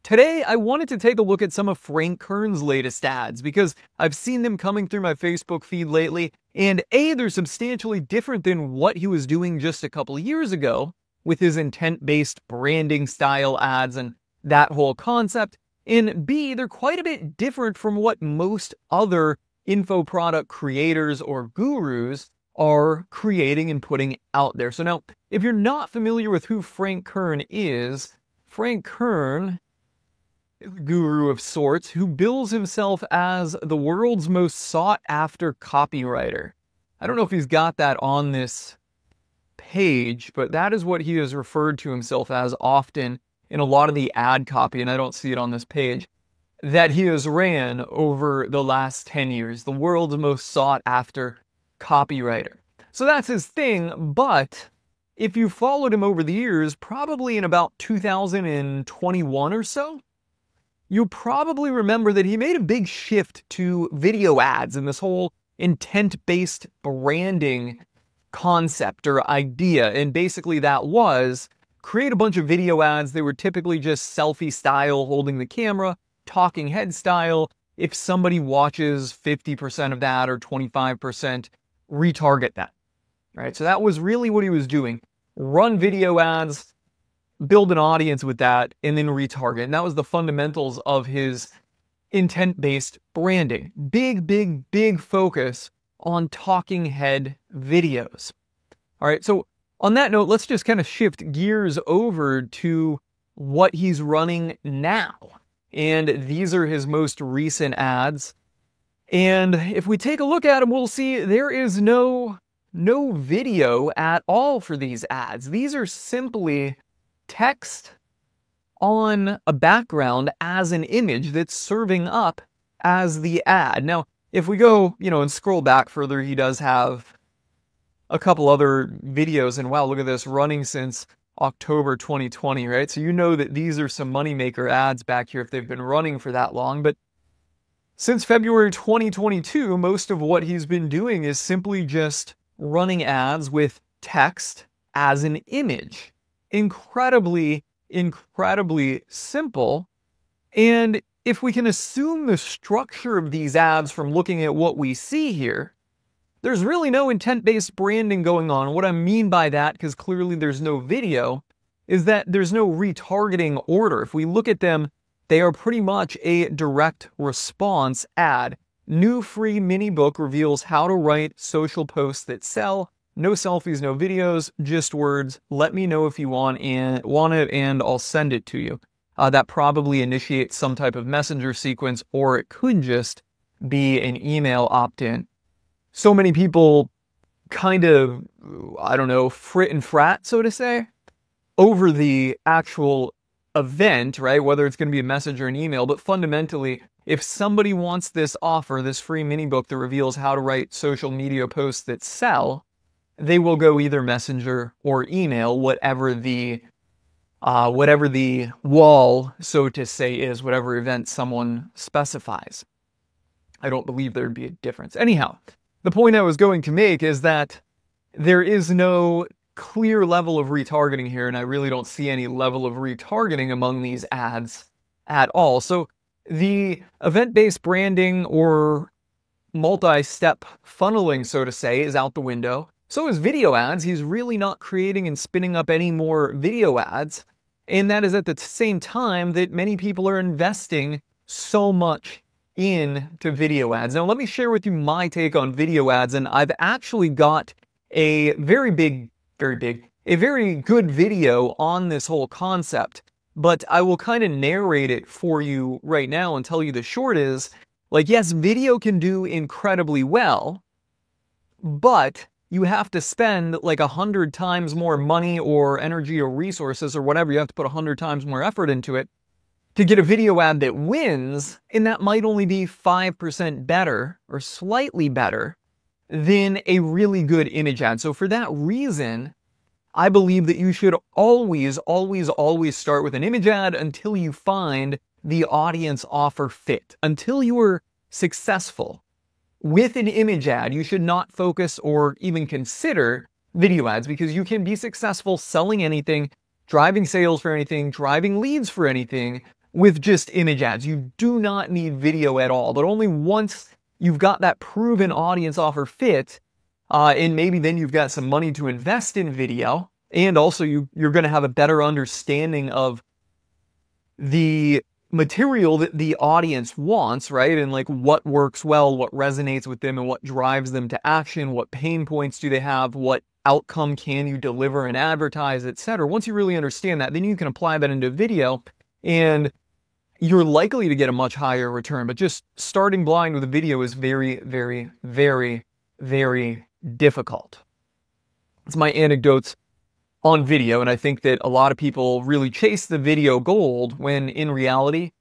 Today, I wanted to take a look at some of Frank Kern's latest ads because I've seen them coming through my Facebook feed lately, and A, they're substantially different than what he was doing just a couple of years ago with his intent-based branding style ads and that whole concept, and B, they're quite a bit different from what most other info product creators or gurus are creating and putting out there. So now, if you're not familiar with who Frank Kern is, Frank Kern is a guru of sorts who bills himself as the world's most sought-after copywriter. I don't know if he's got that on this page, but that is what he has referred to himself as often in a lot of the ad copy, and I don't see it on this page, that he has ran over the last 10 years, the world's most sought-after copywriter. So that's his thing, but if you followed him over the years, probably in about 2021 or so, you'll probably remember that he made a big shift to video ads and this whole intent-based branding concept or idea. And basically that was create a bunch of video ads. They were typically just selfie style, holding the camera, talking head style. If somebody watches 50% of that or 25%, retarget that. Right? So that was really what he was doing. Run video ads, build an audience with that, and then retarget. And that was the fundamentals of his intent-based branding. Big focus on talking head videos. All right, so on that note, let's just kind of shift gears over to what he's running now. And these are his most recent ads. And if we take a look at them, we'll see there is no video at all for these ads. These are simply text on a background as an image that's serving up as the ad. Now, if we go, and scroll back further, he does have a couple other videos, and wow, look at this, running since October 2020, right? So you know that these are some moneymaker ads back here if they've been running for that long, but since February 2022, most of what he's been doing is simply just running ads with text as an image. Incredibly simple. And if we can assume the structure of these ads from looking at what we see here, there's really no intent-based branding going on. What I mean by that, because clearly there's no video, is that there's no retargeting order. If we look at them, they are pretty much a direct response ad. New free mini book reveals how to write social posts that sell. No selfies, no videos, just words. Let me know if you want it and I'll send it to you. That probably initiates some type of messenger sequence, or it could just be an email opt-in. So many people kind of, frit and frat, so to say, over the actual event, right? Whether it's going to be a message or an email, but fundamentally, if somebody wants this offer, this free mini book that reveals how to write social media posts that sell, they will go either messenger or email, whatever the wall, so to say, is, whatever event someone specifies. I don't believe there'd be a difference. Anyhow, the point I was going to make is that there is no clear level of retargeting here, and I really don't see any level of retargeting among these ads at all. So the event-based branding or multi-step funneling, so to say, is out the window. So is video ads. He's really not creating and spinning up any more video ads. And that is at the same time that many people are investing so much into video ads. Now, let me share with you my take on video ads. And I've actually got a very good video on this whole concept. But I will kind of narrate it for you right now and tell you the short is, yes, video can do incredibly well, but you have to spend 100 times more money or energy or resources or whatever. You have to put 100 times more effort into it to get a video ad that wins, and that might only be 5% better or slightly better than a really good image ad. So for that reason, I believe that you should always start with an image ad until you find the audience offer fit. Until you are successful with an image ad, you should not focus or even consider video ads, because you can be successful selling anything, driving sales for anything, driving leads for anything, with just image ads. You do not need video at all, but only once you've got that proven audience offer fit, and maybe then you've got some money to invest in video, and also you're going to have a better understanding of the material that the audience wants, right? And like what works well, what resonates with them, and what drives them to action, what pain points do they have, what outcome can you deliver and advertise, etc. Once you really understand that, then you can apply that into video, and you're likely to get a much higher return. But just starting blind with a video is very, very, very, very difficult. It's my anecdotes on video, and I think that a lot of people really chase the video gold when in reality,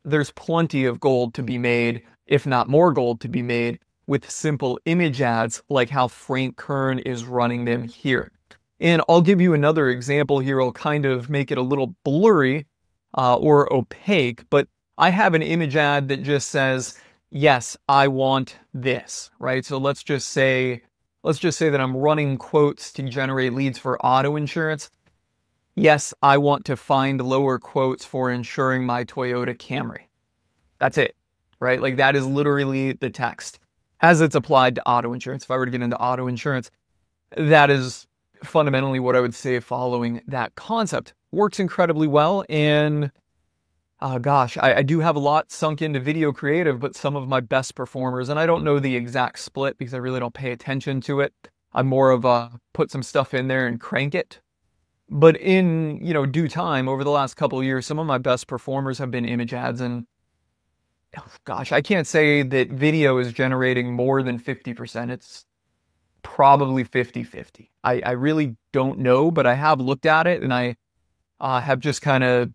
there's plenty of gold to be made, if not more gold to be made, with simple image ads like how Frank Kern is running them here. And I'll give you another example here. I'll kind of make it a little blurry or opaque, but I have an image ad that just says, yes, I want this, right? So let's just say that I'm running quotes to generate leads for auto insurance. Yes, I want to find lower quotes for insuring my Toyota Camry. That's it, right? Like that is literally the text as it's applied to auto insurance. If I were to get into auto insurance, that is fundamentally what I would say following that concept. Works incredibly well, and I do have a lot sunk into video creative, but some of my best performers, and I don't know the exact split because I really don't pay attention to it. I'm more of a put some stuff in there and crank it. But in, due time, over the last couple of years, some of my best performers have been image ads, and I can't say that video is generating more than 50%. It's probably 50-50. I really don't know, but I have looked at it, and I have just kind of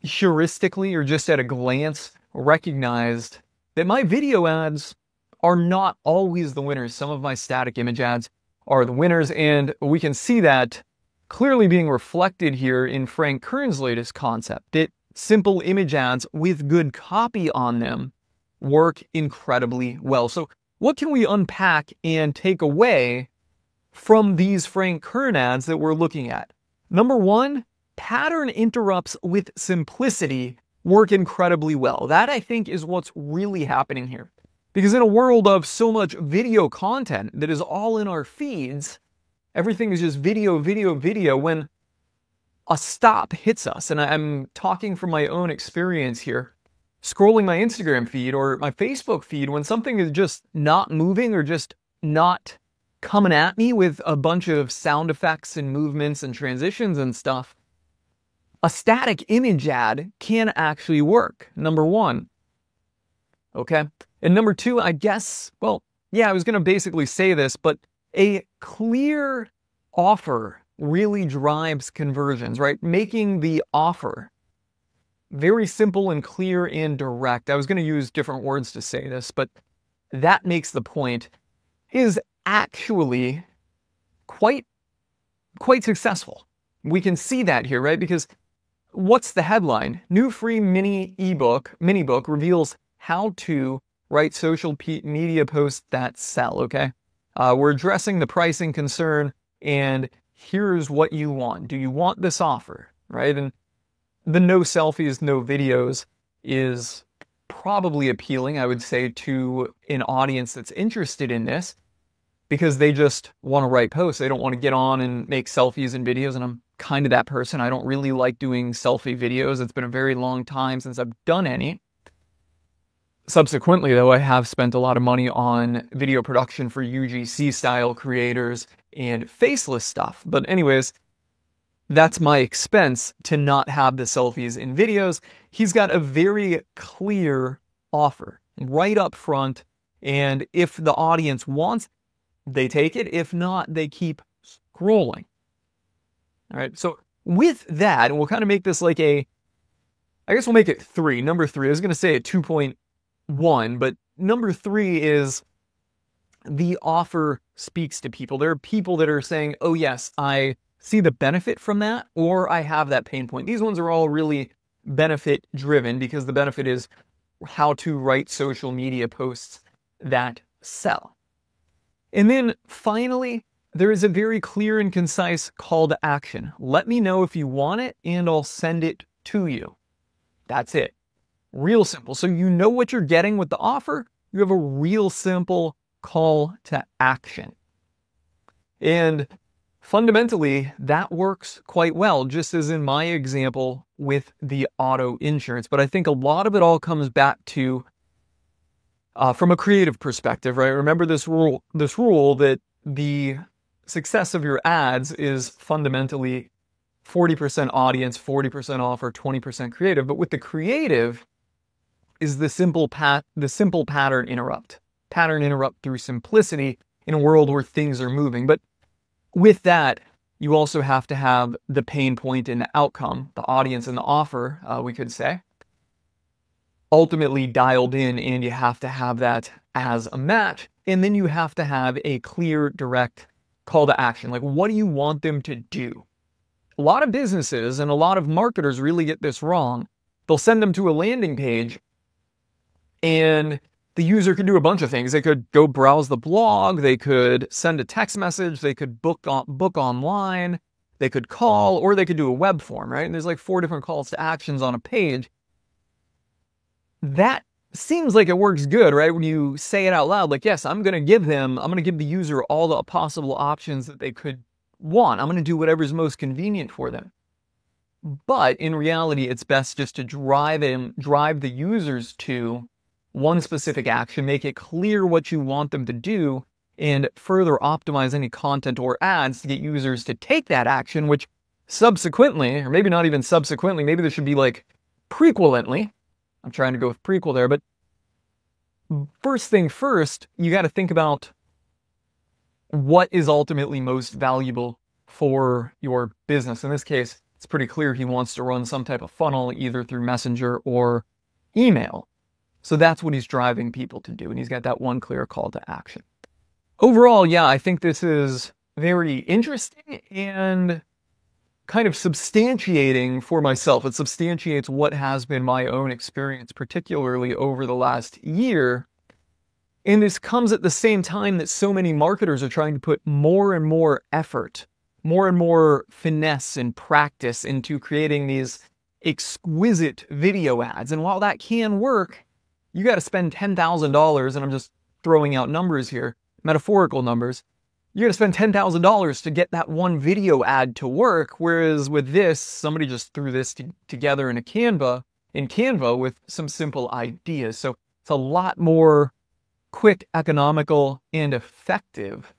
heuristically or just at a glance recognized that my video ads are not always the winners. Some of my static image ads are the winners, and we can see that clearly being reflected here in Frank Kern's latest concept, that simple image ads with good copy on them work incredibly well. So what can we unpack and take away from these Frank Kern ads that we're looking at? Number one, pattern interrupts with simplicity work incredibly well. That, I think, is what's really happening here. Because in a world of so much video content that is all in our feeds, everything is just video, video, video. When a stop hits us, and I'm talking from my own experience here, scrolling my Instagram feed or my Facebook feed, when something is just not moving or just not coming at me with a bunch of sound effects and movements and transitions and stuff, a static image ad can actually work, number one. Okay? And number two, I was going to basically say this, but a clear offer really drives conversions, right? Making the offer very simple and clear and direct. I was going to use different words to say this, but that makes the point, is actually quite successful. We can see that here, right? Because what's the headline? New free mini book reveals how to write social media posts that sell, okay? We're addressing the pricing concern, and here's what you want. Do you want this offer, right? And the no selfies, no videos is probably appealing, I would say, to an audience that's interested in this because they just want to write posts. They don't want to get on and make selfies and videos, and I'm kind of that person. I don't really like doing selfie videos. It's been a very long time since I've done any. Subsequently, though, I have spent a lot of money on video production for UGC-style creators and faceless stuff. But anyways, that's my expense to not have the selfies in videos. He's got a very clear offer right up front, and if the audience wants, they take it. If not, they keep scrolling. All right, so with that, and we'll kind of make this like I guess we'll make it 3. Number 3, I was going to say a 2.1, but number 3 is the offer speaks to people. There are people that are saying, oh yes, I see the benefit from that, or I have that pain point. These ones are all really benefit driven because the benefit is how to write social media posts that sell. And then finally, there is a very clear and concise call to action. Let me know if you want it and I'll send it to you. That's it. Real simple. So you know what you're getting with the offer. You have a real simple call to action. And fundamentally, that works quite well, just as in my example with the auto insurance. But I think a lot of it all comes back to from a creative perspective, right? Remember this rule that the success of your ads is fundamentally 40% audience, 40% offer, 20% creative. But with the creative is the simple pattern interrupt. Pattern interrupt through simplicity in a world where things are moving. But with that, you also have to have the pain point and the outcome, the audience and the offer, we could say, ultimately dialed in, and you have to have that as a match. And then you have to have a clear, direct call to action. Like, what do you want them to do? A lot of businesses and a lot of marketers really get this wrong. They'll send them to a landing page, and the user could do a bunch of things. They could go browse the blog, they could send a text message, they could book online, they could call, or they could do a web form, right? And there's like 4 different calls to actions on a page. That seems like it works good, right? When you say it out loud, like, yes, I'm going to give the user all the possible options that they could want. I'm going to do whatever's most convenient for them. But in reality, it's best just to drive the users to one specific action, make it clear what you want them to do, and further optimize any content or ads to get users to take that action, which subsequently, or maybe not even subsequently, maybe there should be like prequelently. I'm trying to go with prequel there, but first thing first, you got to think about what is ultimately most valuable for your business. In this case, it's pretty clear he wants to run some type of funnel either through Messenger or email. So that's what he's driving people to do, and he's got that one clear call to action. Overall, yeah, I think this is very interesting and kind of substantiating for myself. It substantiates what has been my own experience, particularly over the last year. And this comes at the same time that so many marketers are trying to put more and more effort, more and more finesse and practice into creating these exquisite video ads. And while that can work, you got to spend $10,000, and I'm just throwing out numbers here, metaphorical numbers. You're going to spend $10,000 to get that one video ad to work, whereas with this, somebody just threw this together in Canva with some simple ideas. So it's a lot more quick, economical, and effective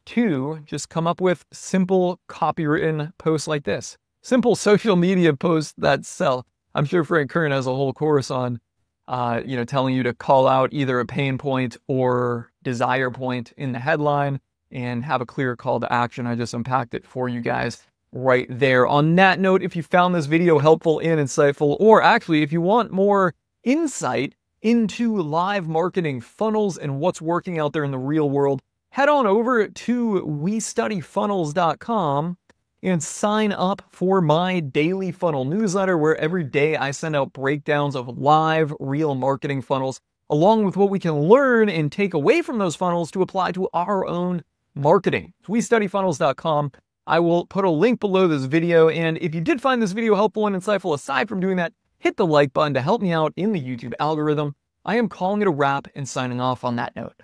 to just come up with simple copywritten posts like this. Simple social media posts that sell. I'm sure Frank Kern has a whole course on telling you to call out either a pain point or desire point in the headline and have a clear call to action. I just unpacked it for you guys right there. On that note, if you found this video helpful and insightful, or actually if you want more insight into live marketing funnels and what's working out there in the real world, head on over to westudyfunnels.com and sign up for my daily funnel newsletter, where every day I send out breakdowns of live, real marketing funnels, along with what we can learn and take away from those funnels to apply to our own marketing. westudyfunnels.com. I will put a link below this video, and if you did find this video helpful and insightful, aside from doing that, hit the like button to help me out in the YouTube algorithm. I am calling it a wrap and signing off on that note.